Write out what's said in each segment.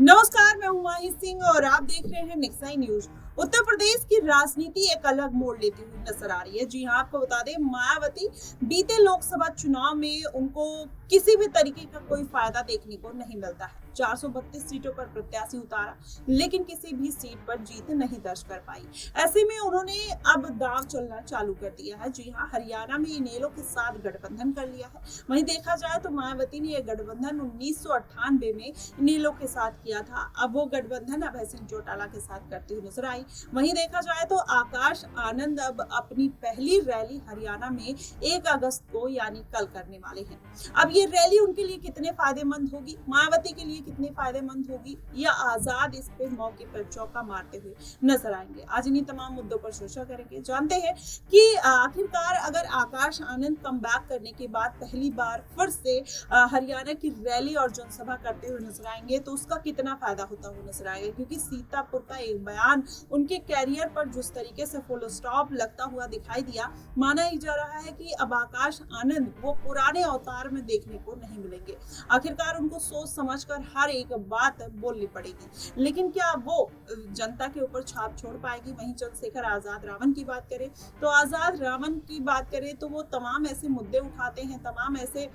नमस्कार, मैं हूं माही सिंह और आप देख रहे हैं निक्साई न्यूज। उत्तर प्रदेश की राजनीति एक अलग मोड़ लेती हुई नजर आ रही है। जी हां, आपको बता दें, मायावती बीते लोकसभा चुनाव में उनको किसी भी तरीके का कोई फायदा देखने को नहीं मिलता है। 432 सीटों पर प्रत्याशी उतारा, लेकिन किसी भी सीट पर जीत नहीं दर्ज कर पाई। ऐसे में उन्होंने अब दांव चलना चालू कर दिया है। जी हां, हरियाणा में इनेलो के साथ गठबंधन कर लिया है। वहीं देखा जाए तो मायावती ने यह गठबंधन 1998 में इनेलो के साथ किया था। अब वो गठबंधन अभय सिंह चौटाला के साथ करती हुई नजर आई। वहीं देखा जाए तो आकाश आनंद अब अपनी पहली रैली हरियाणा में 1 अगस्त को यानी कल करने वाले हैं। अब ये रैली उनके लिए कितने फायदेमंद होगी, मायावती के लिए कितनी फायदेमंद होगी, या आजाद इस पे मौके पर चौका मारते हुए नजर आएंगे। आज इन्हीं तमाम मुद्दों पर चर्चा करेंगे। जानते हैं कि आखिरकार अगर आकाश आनंद कम बैक करने के बाद पहली बार फिर से हरियाणा की रैली और जनसभा करते हुए नजर आएंगे तो उसका कितना फायदा होता हुआ नजर आएगा, क्योंकि सीतापुर का एक बयान उनके कैरियर पर जिस तरीके से फुल स्टॉप लगता हुआ दिखाई दिया, माना ही जा रहा है कि अब आकाश आनंद वो पुराने अवतार में देखने को नहीं मिलेंगे। आखिरकार उनको सोच समझकर हर एक बात बोलनी पड़ेगी, लेकिन क्या वो जनता के ऊपर छाप छोड़ पाएगी। वहीं चंद्रशेखर आजाद रावण की बात करें तो आजाद रावण की बात करें तो वो तमाम ऐसे मुद्दे उठाते हैं, तमाम ऐसे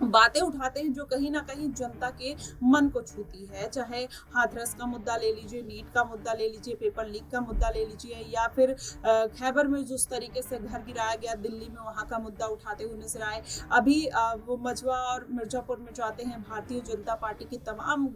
बातें उठाते हैं जो कहीं ना कहीं जनता के मन को छूती है। चाहे हाथरस का मुद्दा ले लीजिए, नीट का मुद्दा ले लीजिए, पेपर लीक का मुद्दा ले लीजिए, या फिर खैबर में जिस तरीके से घर गिराया गया दिल्ली में, वहां का मुद्दा उठाते हुए नजर आए। अभी वो मजवा और मिर्जापुर में जाते हैं, भारतीय जनता पार्टी की तमाम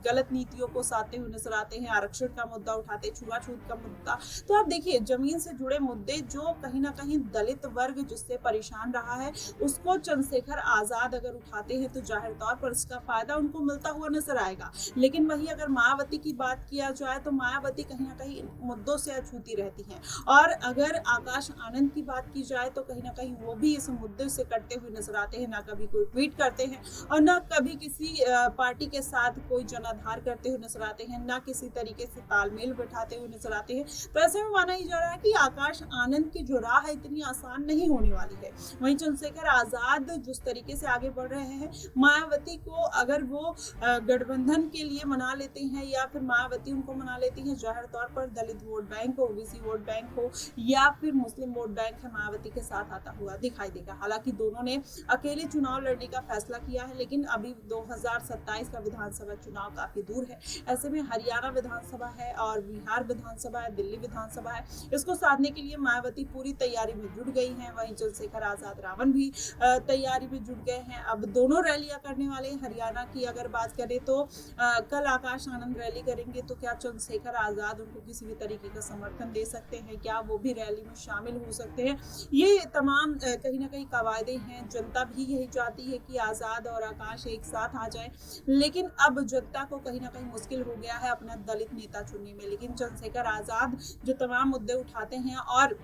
गलत नीतियों को साधते हुए नजर आते हैं। आरक्षण का मुद्दा उठाते, छुआछूत का मुद्दा। तो आप देखिए, जमीन से जुड़े मुद्दे जो कहीं ना कहीं दलित वर्ग जिससे परेशान रहा है, उसको चंद्रशेखर आजाद अगर उठाते हैं तो जाहिर तौर पर इसका फायदा उनको मिलता हुआ नजर आएगा। लेकिन वही अगर मायावती की बात किया जाए तो मायावती कहीं ना कहीं मुद्दों से अछूती रहती हैं, और अगर आकाश आनंद की बात की जाए तो कहीं ना कहीं वो भी इस मुद्दे से कटते हुए नजर आते हैं। ना कभी कोई ट्वीट करते हैं और ना कभी किसी पार्टी के साथ कोई जनाधार करते हुए नजर आते हैं, ना किसी तरीके से तालमेल बैठाते हुए नजर आते हैं। तो ऐसे में माना ही जा रहा है कि आकाश आनंद की जो राह है इतनी आसान नहीं होने वाली है। वहीं चंद्रशेखर आजाद जिस तरीके से आगे बढ़ रहे हैं, मायावती को अगर वो गठबंधन के लिए मना लेते हैं या फिर मायावती उनको मना लेती है, जाहिर तौर पर दलित वोट बैंक हो, ओबीसी वोट बैंक हो, या फिर मुस्लिम वोट बैंक है, मायावती के साथ आता हुआ दिखाई देगा। हालांकि दोनों ने अकेले चुनाव लड़ने का फैसला किया है, लेकिन अभी 2027 का विधानसभा चुनाव काफी दूर है। ऐसे में हरियाणा विधानसभा है और बिहार विधानसभा है, दिल्ली विधानसभा है, इसको साधने के लिए मायावती पूरी तैयारी में जुट गई है। वहीं चंद्रशेखर आजाद रावण भी तैयारी में जुट गए हैं। अब दोनों रैलियां करने वाले हैं। हरियाणा की अगर बात करें तो कल आकाश आनंद रैली करेंगे, तो क्या चंद्रशेखर आजाद उनको किसी भी तरीके का समर्थन दे सकते हैं, क्या वो भी रैली में शामिल हो सकते हैं? ये तमाम कहीं ना कहीं कवायदे हैं। जनता भी यही चाहती है कि आजाद और आकाश एक साथ आ जाए, लेकिन अब जनता को कहीं ना कहीं मुश्किल हो गया है अपना दलित नेता चुनने में। लेकिन चंद्रशेखर आजाद जो तमाम मुद्दे उठाते हैं और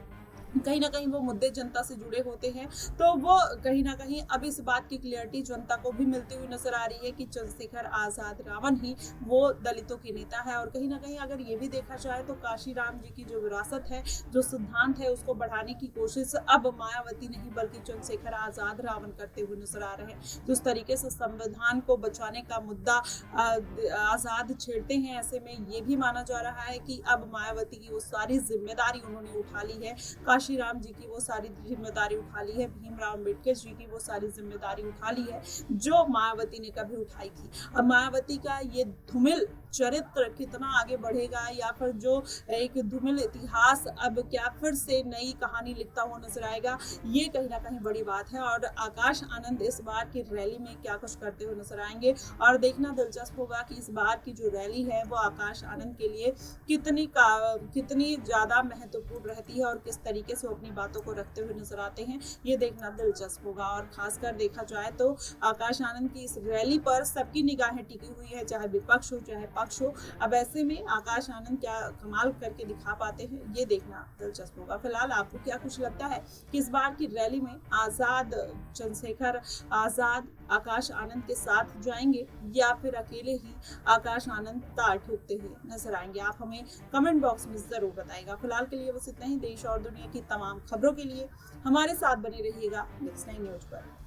कहीं ना कहीं वो मुद्दे जनता से जुड़े होते हैं, तो वो कहीं ना कहीं अब इस बात की क्लियरिटी जनता को भी मिलती हुई नजर आ रही है कि चंद्रशेखर आजाद रावण ही वो दलितों की नेता है। और कहीं ना कहीं अगर ये भी देखा जाए तो काशीराम जी की जो विरासत है, जो सिद्धांत है, उसको बढ़ाने की कोशिश अब मायावती नहीं बल्कि चंद्रशेखर आजाद रावण करते हुए नजर आ रहे हैं। जिस तरीके से संविधान को बचाने का मुद्दा आजाद छेड़ते हैं, ऐसे में ये भी माना जा रहा है कि अब मायावती की वो सारी जिम्मेदारी उन्होंने उठा ली है, काशीराम जी की वो सारी जिम्मेदारी उठा ली है, भीमराव अम्बेडकर जी की वो सारी जिम्मेदारी उठा ली है जो मायावती ने कभी उठाई थी। अब मायावती का ये धूमिल चरित्र कितना आगे बढ़ेगा, या फिर जो एक धूमिल इतिहास अब क्या फिर से नई कहानी लिखता हुआ नजर आएगा, ये कहीं ना कहीं बड़ी बात है। और आकाश आनंद इस बार की रैली में क्या कुछ करते हुए नजर आएंगे, और देखना दिलचस्प होगा कि इस बार की जो रैली है वो आकाश आनंद के लिए कितनी ज्यादा महत्वपूर्ण रहती है और किस तरीके से वो अपनी बातों को रखते हुए नजर आते हैं, ये देखना दिलचस्प होगा। और खासकर देखा जाए तो आकाश आनंद की इस रैली पर सबकी निगाहें टिकी हुई है, चाहे विपक्ष हो चाहे पक्ष हो। अब ऐसे में आकाश आनंद क्या कमाल करके दिखा पाते हैं, ये देखना दिलचस्प होगा। फिलहाल आपको क्या कुछ लगता है कि इस बार की रैली में चंद्रशेखर आजाद आकाश आनंद के साथ जाएंगे या फिर अकेले ही आकाश आनंद ताल ठोकते हुए नजर आएंगे? आप हमें कमेंट बॉक्स में जरूर बताइएगा। फिलहाल के लिए बस इतना ही। देश और दुनिया की तमाम खबरों के लिए हमारे साथ बने रहिएगा निक्साई न्यूज पर।